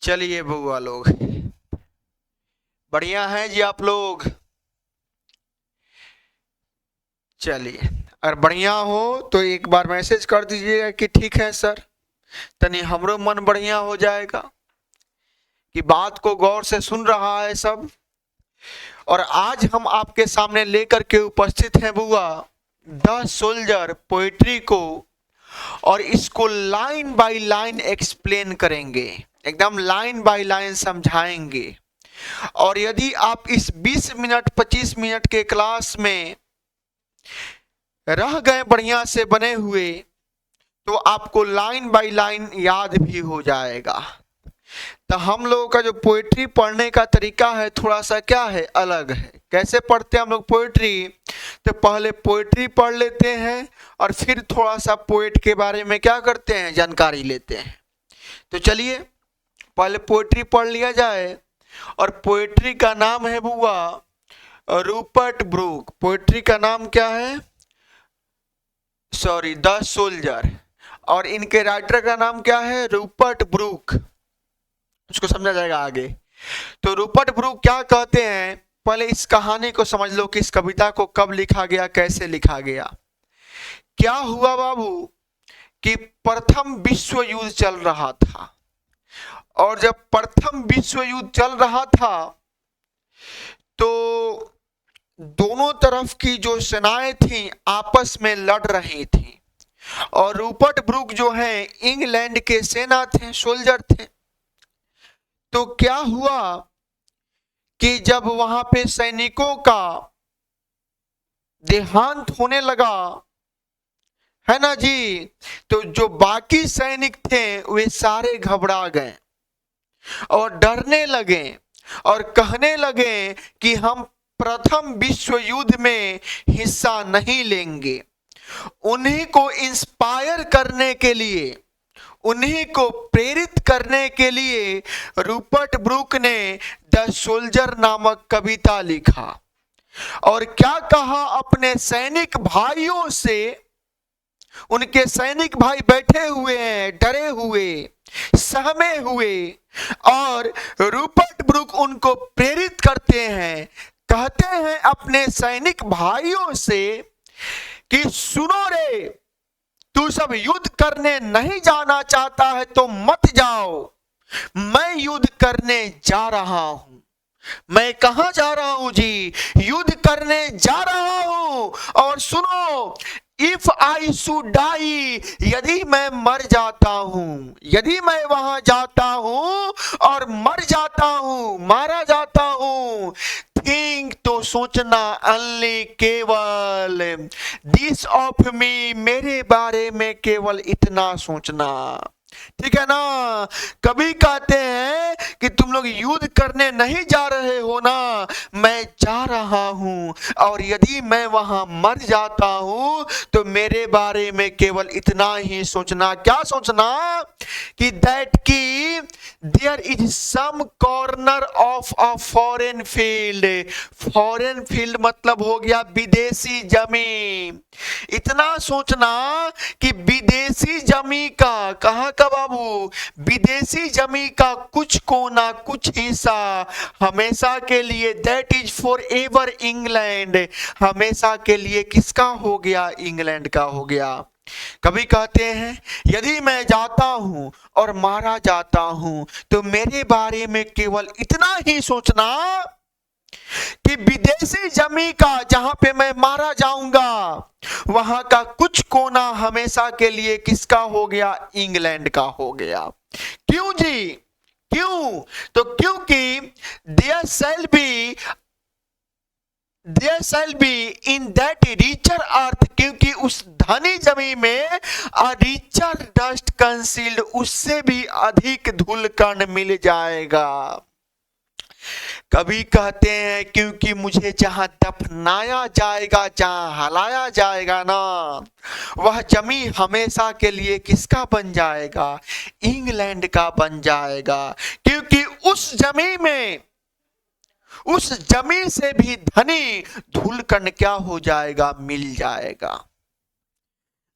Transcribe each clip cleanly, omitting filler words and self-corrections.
चलिए बुआ लोग, बढ़िया हैं जी आप लोग। चलिए, अगर बढ़िया हो तो एक बार मैसेज कर दीजिएगा कि ठीक है सर, तनी हमरो मन बढ़िया हो जाएगा कि बात को गौर से सुन रहा है सब। और आज हम आपके सामने लेकर के उपस्थित हैं बुआ द सोल्जर पोइट्री को, और इसको लाइन बाय लाइन एक्सप्लेन करेंगे, एकदम लाइन बाय लाइन समझाएंगे। और यदि आप इस 20 मिनट 25 मिनट के क्लास में रह गए बढ़िया से बने हुए, तो आपको लाइन बाय लाइन याद भी हो जाएगा। तो हम लोगों का जो पोएट्री पढ़ने का तरीका है थोड़ा सा क्या है, अलग है। कैसे पढ़ते हैं हम लोग पोएट्री? तो पहले पोएट्री पढ़ लेते हैं और फिर थोड़ा सा पोएट के बारे में क्या करते हैं, जानकारी लेते हैं। तो चलिए पहले पोएट्री पढ़ लिया जाए। और पोएट्री का नाम है बुआ रूपर्ट ब्रूक। पोएट्री का नाम क्या है? Sorry, the soldier. और इनके राइटर का नाम क्या है? Rupert Brooke. उसको समझा जाएगा आगे। तो रूपर्ट ब्रूक क्या कहते हैं, पहले इस कहानी को समझ लो कि इस कविता को कब लिखा गया, कैसे लिखा गया। क्या हुआ बाबू कि प्रथम विश्व युद्ध चल रहा था, और जब प्रथम विश्व युद्ध चल रहा था तो दोनों तरफ की जो सेनाएं थी आपस में लड़ रही थी। और रूपर्ट ब्रूक जो है इंग्लैंड के सेना थे, सोल्जर थे। तो क्या हुआ कि जब वहां पे सैनिकों का देहांत होने लगा, है ना जी, तो जो बाकी सैनिक थे वे सारे घबरा गए और डरने लगे और कहने लगे कि हम प्रथम विश्व युद्ध में हिस्सा नहीं लेंगे। उन्हीं को इंस्पायर करने के लिए, उन्हीं को प्रेरित करने के लिए रूपर्ट ब्रूक ने द सोल्जर नामक कविता लिखा। और क्या कहा अपने सैनिक भाइयों से? उनके सैनिक भाई बैठे हुए हैं, डरे हुए, सहमे हुए, और रूपर्ट ब्रूक उनको प्रेरित करते हैं। कहते हैं अपने सैनिक भाइयों से कि सुनो रे, तू सब युद्ध करने नहीं जाना चाहता है तो मत जाओ, मैं युद्ध करने जा रहा हूं। मैं कहां जा रहा हूं जी? युद्ध करने जा रहा हूं। और सुनो, इफ आई शुड डाई, यदि मैं मर जाता हूं, यदि मैं वहां जाता हूं और मर जाता हूं, मारा जाता हूं, थिंक तो सोचना, अनली केवल, दिस ऑफ मी, मेरे बारे में केवल इतना सोचना। ठीक है ना? कभी कहते हैं कि तुम लोग युद्ध करने नहीं जा रहे हो ना, मैं जा रहा हूं, और यदि मैं वहां मर जाता हूं तो मेरे बारे में केवल इतना ही सोचना। क्या सोचना? कि दैट की there is some corner of a foreign field. Foreign field मतलब हो गया विदेशी जमीन। इतना सोचना कि विदेशी जमी का, कहां का बाबू? विदेशी जमी का कुछ कोना, कुछ हिस्सा हमेशा के लिए, that is for ever England, हमेशा के लिए किसका हो गया? इंग्लैंड का हो गया। कभी कहते हैं यदि मैं जाता हूं और मारा जाता हूं तो मेरे बारे में केवल इतना ही सोचना कि विदेशी जमी का, जहां पे मैं मारा जाऊंगा, वहां का कुछ कोना हमेशा के लिए किसका हो गया? इंग्लैंड का हो गया। क्यों जी? क्यों? तो क्योंकि there shall be in that richer earth, क्योंकि उस धनी जमी में अ रिचर डस्ट कंसील्ड, उससे भी अधिक धूल कण मिल जाएगा। कभी कहते हैं क्योंकि मुझे जहां दफनाया जाएगा, जहां हलाया जाएगा ना, वह जमी हमेशा के लिए किसका बन जाएगा? इंग्लैंड का बन जाएगा। क्योंकि उस जमी में, उस जमी से भी धनी धूलकण क्या हो जाएगा? मिल जाएगा।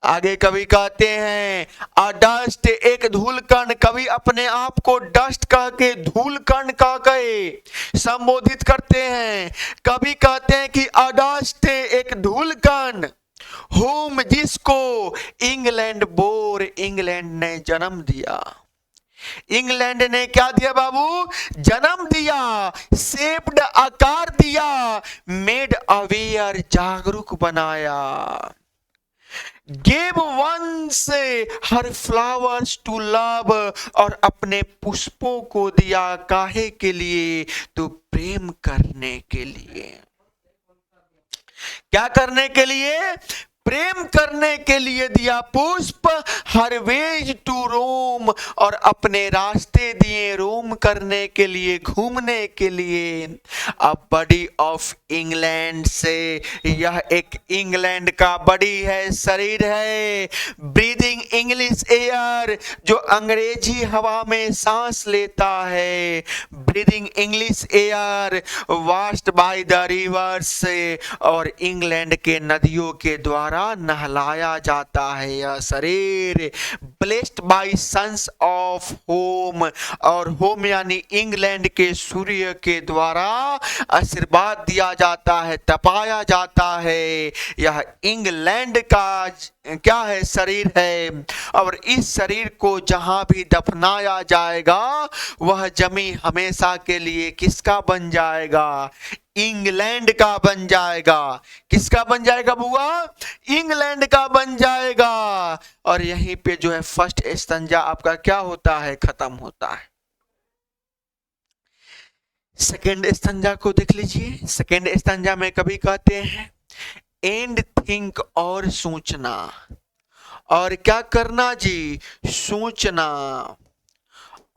आगे कवि कहते हैं अ डस्ट, एक धूलकण, कवि कभी अपने आप को डस्ट कह के, धूल कण कह के संबोधित करते हैं। कभी कहते हैं कि अडस्ट, एक धूल कण। होम, जिसको इंग्लैंड बोर, इंग्लैंड ने जन्म दिया। इंग्लैंड ने क्या दिया बाबू? जन्म दिया, शेप्ड, आकार दिया, मेड अवेयर, जागरूक बनाया। Gave once her flowers to love, और अपने पुष्पों को दिया काहे के लिए? तो प्रेम करने के लिए। क्या करने के लिए? प्रेम करने के लिए दिया पुष्प। हर वेज टू रोम, और अपने रास्ते दिए रोम करने के लिए, घूमने के लिए। अ बॉडी ऑफ इंग्लैंड से, यह एक इंग्लैंड का बॉडी है, शरीर है। ब्रीदिंग इंग्लिश एयर, जो अंग्रेजी हवा में सांस लेता है। Breathing English air, washed by the reverse से, और इंग्लैंड के नदियों के द्वारा नहलाया जाता है यह शरीर। Blessed by suns of home, और होम यानी इंग्लैंड के सूर्य के द्वारा आशीर्वाद दिया जाता है, तपाया जाता है। यह इंग्लैंड का क्या है? शरीर है। और इस शरीर को जहां भी दफनाया जाएगा, वह जमी हमेशा के लिए किसका बन जाएगा? इंग्लैंड का बन जाएगा। किसका बन जाएगा बुआ? इंग्लैंड का बन जाएगा। और यहीं पे जो है फर्स्ट स्टंजा आपका क्या होता है? खत्म होता है। सेकेंड स्टंजा को देख लीजिए। सेकेंड स्टंजा में कभी कहते हैं एंड थिंक, और सोचना। और क्या करना जी? सोचना।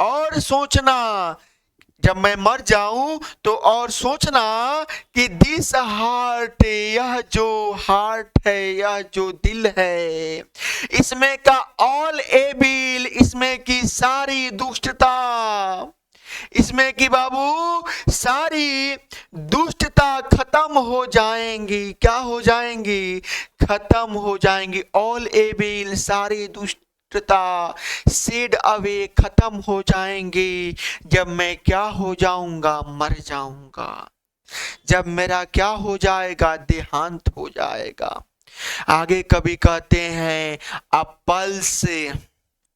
और सोचना, जब मैं मर जाऊं तो और सोचना कि दिस हार्ट, यह जो हार्ट है, यह जो दिल है, इसमें का ऑल एविल, इसमें की सारी दुष्टता, इसमें की बाबू सारी दुष्टता खत्म हो जाएंगी। क्या हो जाएंगी? खत्म हो जाएंगी। ऑल एविल, सारी दुष्टता सेड अवे, खत्म हो जाएंगी। जब मैं क्या हो जाऊंगा? मर जाऊंगा। जब मेरा क्या हो जाएगा? देहांत हो जाएगा। आगे कभी कहते हैं अ पल्स,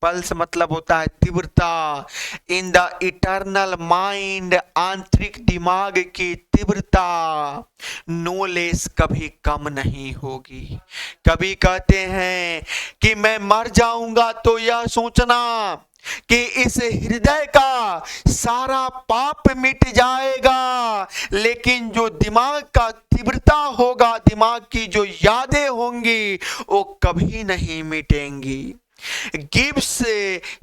पल्स मतलब होता है तीव्रता। इन द इटर्नल माइंड, आंतरिक दिमाग की तीव्रता नो लेस, कभी कम नहीं होगी। कभी कहते हैं कि मैं मर जाऊंगा तो यह सोचना कि इस हृदय का सारा पाप मिट जाएगा, लेकिन जो दिमाग का तीव्रता होगा, दिमाग की जो यादें होंगी, वो कभी नहीं मिटेंगी। gives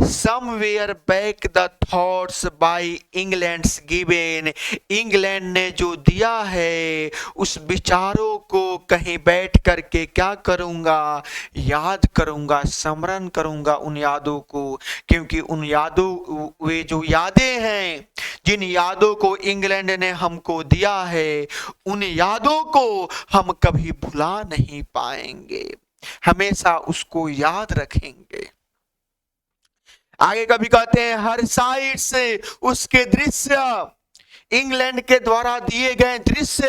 somewhere back the thoughts by England's given, England ने जो दिया है उस विचारों को कहीं बैठ करके क्या करूंगा? याद करूंगा, स्मरण करूंगा उन यादों को। क्योंकि उन यादों, वे जो यादें हैं, जिन यादों को इंग्लैंड ने हमको दिया है, उन यादों को हम कभी भुला नहीं पाएंगे, हमेशा उसको याद रखेंगे। आगे कभी कहते हैं हर साइड से उसके दृश्य, इंग्लैंड के द्वारा दिए गए दृश्य,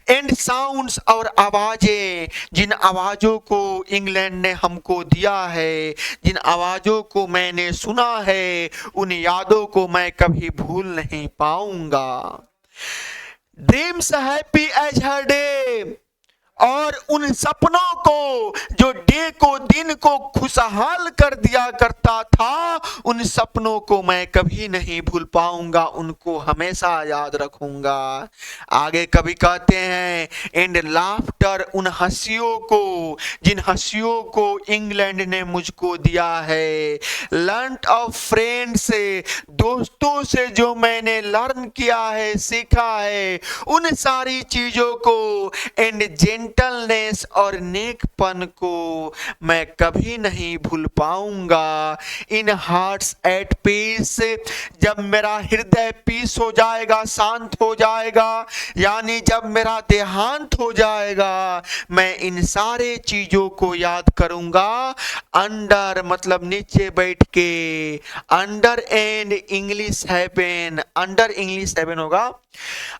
एंड साउंड्स, और आवाजें, जिन आवाजों को इंग्लैंड ने हमको दिया है, जिन आवाजों को मैंने सुना है, उन यादों को मैं कभी भूल नहीं पाऊंगा। ड्रीम्स हैप्पी एज हर डे, और उन सपनों को जो डे को, दिन को खुशहाल कर दिया करता था, उन सपनों को मैं कभी नहीं भूल पाऊंगा, उनको हमेशा याद रखूंगा। आगे कभी कहते हैं एंड लाफ्टर, उन हंसियों को, जिन हंसियों को इंग्लैंड ने मुझको दिया है। लर्न ऑफ फ्रेंड्स, दोस्तों से जो मैंने लर्न किया है, सीखा है, उन सारी चीजों को। एंड जेंटल जेंटलनेस और नेकपन को मैं कभी नहीं भूल पाऊंगा। इन हार्ट्स एट पीस, जब मेरा हृदय पीस हो जाएगा, शांत हो जाएगा, यानी जब मेरा देहांत हो जाएगा, मैं इन सारे चीजों को याद करूंगा। अंडर मतलब नीचे बैठ के, under and English heaven, under English heaven होगा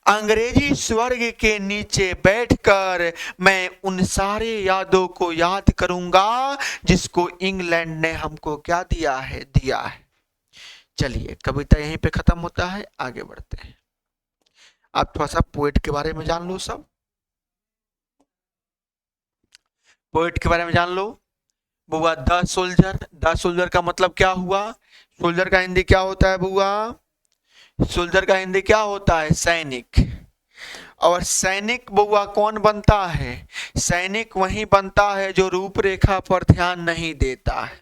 अंग्रेजी स्वर्ग के नीचे बैठकर मैं उन सारे यादों को याद करूंगा जिसको इंग्लैंड ने हमको क्या दिया है। चलिए कविता यहीं पे खत्म होता है, आगे बढ़ते हैं। आप थोड़ा सा पोएट के बारे में जान लो, सब पोएट के बारे में जान लो। बुआ द सोल्जर, द सोल्जर का मतलब क्या हुआ? सोल्जर का हिंदी क्या होता है बुआ? सोल्जर का हिंदी क्या होता है? सैनिक। और सैनिक बुआ कौन बनता है? सैनिक वही बनता है जो रूपरेखा पर ध्यान नहीं देता है।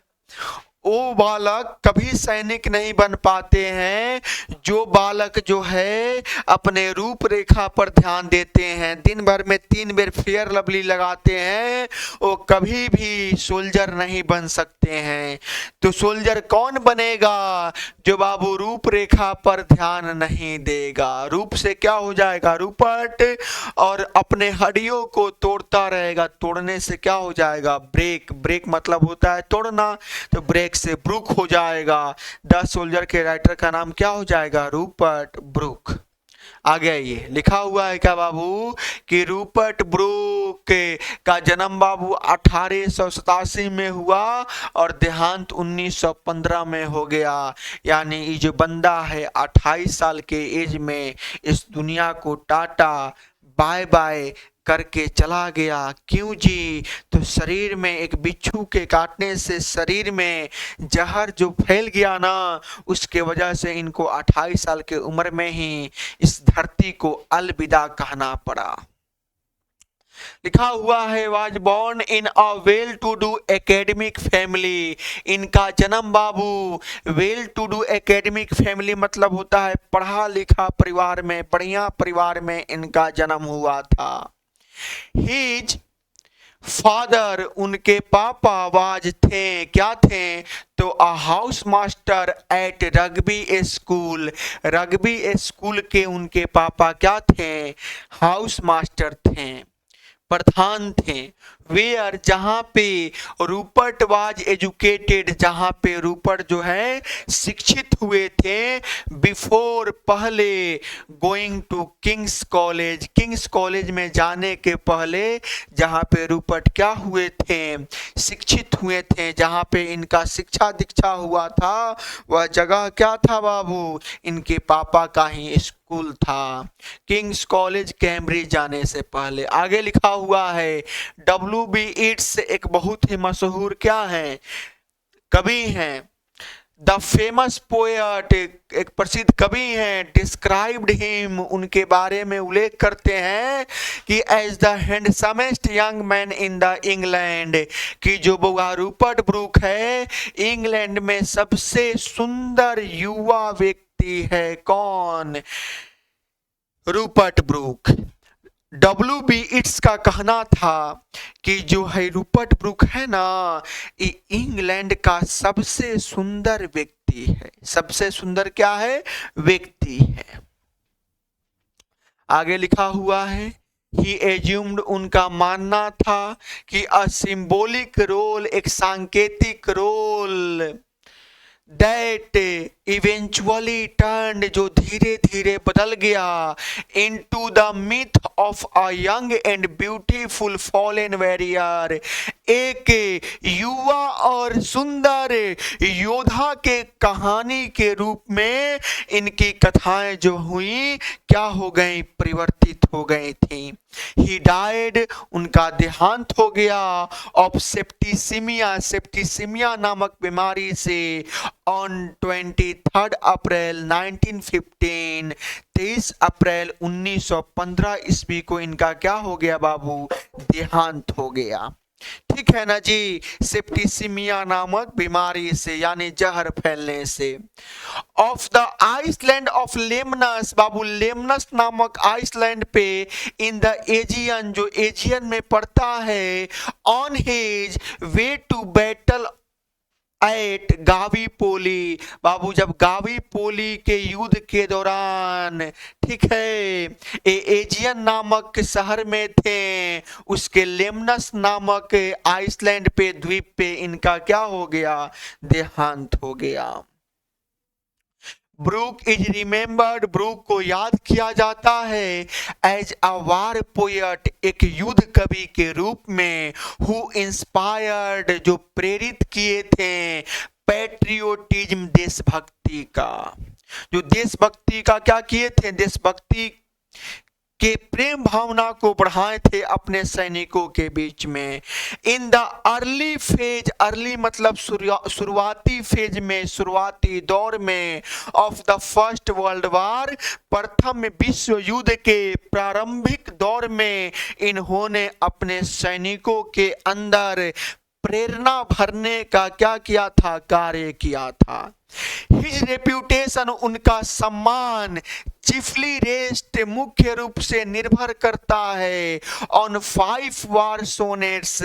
वो बालक कभी सैनिक नहीं बन पाते हैं जो बालक जो है अपने रूपरेखा पर ध्यान देते हैं, दिन भर में 3 बार फेयर लवली लगाते हैं, वो कभी भी सोल्जर नहीं बन सकते हैं। तो सोल्जर कौन बनेगा? जो बाबू रूपरेखा पर ध्यान नहीं देगा। रूप से क्या हो जाएगा? रूपट, और अपने हड्डियों को तोड़ता रहेगा। तोड़ने से क्या हो जाएगा? ब्रेक। ब्रेक मतलब होता है तोड़ना, तो ब्रेक से ब्रूक हो जाएगा। द सोल्जर के राइटर का नाम क्या हो जाएगा? Rupert Brooke. आगे ये लिखा हुआ है क्या बाबू कि रूपर्ट ब्रूक का जन्म बाबू 1887 में हुआ और देहांत 1915 में हो गया। यानी ये जो बंदा है 28 साल के एज में इस दुनिया को टाटा बाय बाय करके चला गया। क्यों जी? तो शरीर में एक बिच्छू के काटने से शरीर में जहर जो फैल गया ना, उसके वजह से इनको 28 साल के उम्र में ही इस धरती को अलविदा कहना पड़ा। लिखा हुआ है was born in a well to do academic family. इनका जन्म बाबू well to do academic family मतलब होता है पढ़ा लिखा परिवार में, बढ़िया परिवार में इनका जन्म हुआ था। हिज फादर, उनके पापा वाज थे, क्या थे? तो a house master at Rugby School. Rugby School के उनके पापा क्या थे? हाउस मास्टर थे, प्रधान थे। वेयर, जहां पे रूपर्ट वाज एजुकेटेड, जहां पे रूपर्ट जो है शिक्षित हुए थे। बिफोर, पहले, going to King's College, King's College में जाने के पहले जहां पे रूपर्ट क्या हुए थे? शिक्षित हुए थे। जहां पे इनका शिक्षा दीक्षा हुआ था वह जगह क्या था बाबू? इनके पापा का ही स्कूल था, किंग्स कॉलेज कैम्ब्रिज जाने से पहले। आगे लिखा हुआ है W.B. Yeats एक बहुत ही मशहूर क्या है? कवि हैं। द फेमस पोएट, एक प्रसिद्ध कवि हैं। डिस्क्राइब्ड हिम, उनके बारे में उल्लेख करते हैं कि as the handsomest young man in the England, कि जो बुआ रूपर्ट ब्रूक है इंग्लैंड में सबसे सुंदर युवा व्यक्ति है। कौन? Rupert Brooke. W.B. Yeats का कहना था कि जो है रूपर्ट ब्रूक है ना, ये इंग्लैंड का सबसे सुंदर व्यक्ति है। सबसे सुंदर क्या है? व्यक्ति है। आगे लिखा हुआ है ही एज्यूम्ड, उनका मानना था कि अ सिंबॉलिक रोल, एक सांकेतिक रोल, दैट इवेंचुअली टर्न्ड, जो धीरे धीरे बदल गया, into the myth of a young and beautiful fallen warrior, एक युवा और सुंदर योद्धा के कहानी के रूप में इनकी कथाएं जो हुई क्या हो गई? परिवर्तित हो गई थी। ही डाइड, उनका देहांत हो गया, ऑफ सेप्टिसिमिया, सेप्टिसिमिया नामक बीमारी से, ऑन 23 अप्रैल 1915, 23 अप्रैल 1915 ईस्वी को इनका क्या हो गया बाबू? देहांत हो गया। ठीक है ना जी, सेप्टिसिमिया नामक बीमारी से यानी जहर फैलने से। Of the island of Lemnos, बाबू लेमनस नामक आइसलैंड पे, इन द एजियन, जो एजियन में पड़ता है, on his way to battle at Gallipoli, बाबू जब गावी पोली के युद्ध के दौरान, ठीक है, एजियन नामक शहर में थे, उसके लेमनस नामक आइसलैंड पे, द्वीप पे इनका क्या हो गया, देहांत हो गया। ब्रूक इज रिमेम्बर्ड, ब्रूक को याद किया जाता है एज अ वार पोएट, एक युद्ध कवि के रूप में, हु इंस्पायर्ड, जो प्रेरित किए थे, पैट्रियोटिज्म, देशभक्ति का, जो देशभक्ति का क्या किए थे, देशभक्ति के प्रेम भावना को बढ़ाए थे अपने सैनिकों के बीच में। In the early phase, early मतलब शुरुआती फेज में, शुरुआती दौर में, of the first world war, प्रथम विश्व युद्ध के प्रारंभिक दौर में, इन्होंने अपने सैनिकों के अंदर प्रेरणा भरने का क्या किया था, कार्य किया था। हिज रेप्यूटेशन, उनका सम्मान, चिफली रेस्ट, मुख्य रूप से निर्भर करता है, ऑन 5 वार सोनेट्स,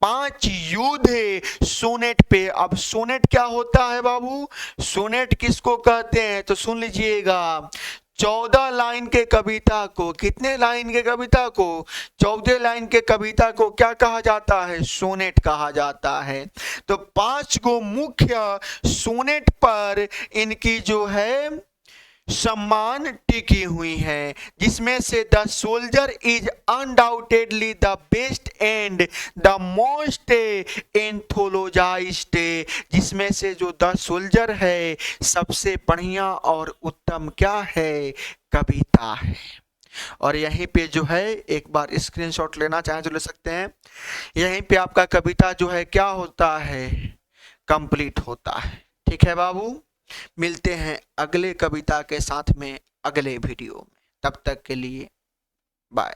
5 युद्ध सोनेट पे। अब सोनेट क्या होता है बाबू, सोनेट किसको कहते हैं, तो सुन लीजिएगा, 14 लाइन के कविता को, कितने लाइन के कविता को, 14 लाइन के कविता को क्या कहा जाता है, सोनेट कहा जाता है। तो 5 को मुख्य सोनेट पर इनकी जो है सम्मान टिकी हुई है, जिसमें से the soldier is undoubtedly the best and the most anthologised, जिसमें से जो द सोल्जर है सबसे बढ़िया और उत्तम क्या है, कविता है। और यहीं पे जो है एक बार स्क्रीनशॉट लेना चाहें तो ले सकते हैं, यहीं पे आपका कविता जो है क्या होता है, कंप्लीट होता है। ठीक है बाबू, मिलते हैं अगले कविता के साथ में अगले वीडियो में, तब तक के लिए बाय।